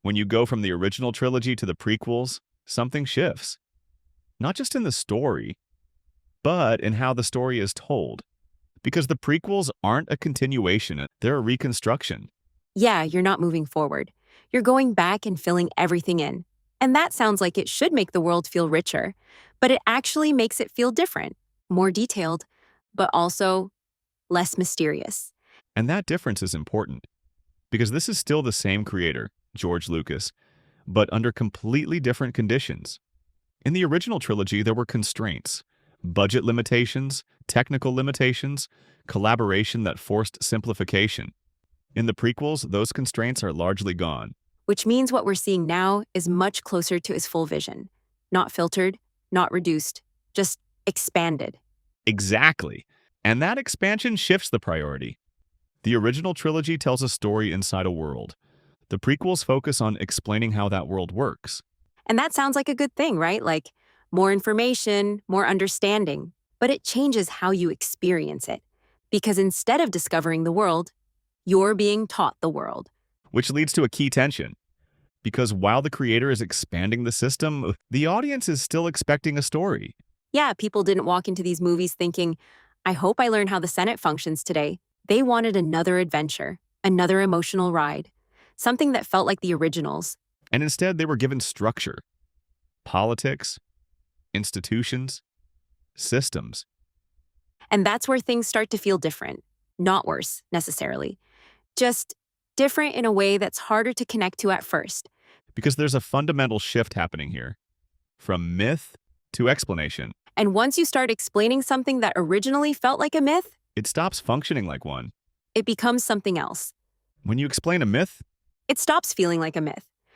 When you go from the original trilogy to the prequels, something shifts. Not just in the story, but in how the story is told. Because the prequels aren't a continuation, they're a reconstruction. Yeah, you're not moving forward. You're going back and filling everything in. And that sounds like it should make the world feel richer, but it actually makes it feel different, more detailed, but also less mysterious. And that difference is important. Because this is still the same creator, George Lucas, but under completely different conditions. In the original trilogy, there were constraints, budget limitations, technical limitations, collaboration that forced simplification. In the prequels, those constraints are largely gone. Which means what we're seeing now is much closer to his full vision. Not filtered, not reduced, just expanded. Exactly. And that expansion shifts the priority. The original trilogy tells a story inside a world. The prequels focus on explaining how that world works. And that sounds like a good thing, right? Like more information, more understanding. But it changes how you experience it. Because instead of discovering the world, you're being taught the world. Which leads to a key tension. Because while the creator is expanding the system, the audience is still expecting a story. Yeah, people didn't walk into these movies thinking, I hope I learn how the Senate functions today. They wanted another adventure, another emotional ride, something that felt like the originals. And instead, they were given structure, politics, institutions, systems. And that's where things start to feel different, not worse, necessarily. Just different in a way that's harder to connect to at first. Because there's a fundamental shift happening here, from myth to explanation. And once you start explaining something that originally felt like a myth, It stops functioning like one. it becomes something else. When you explain a myth, It stops feeling like a myth.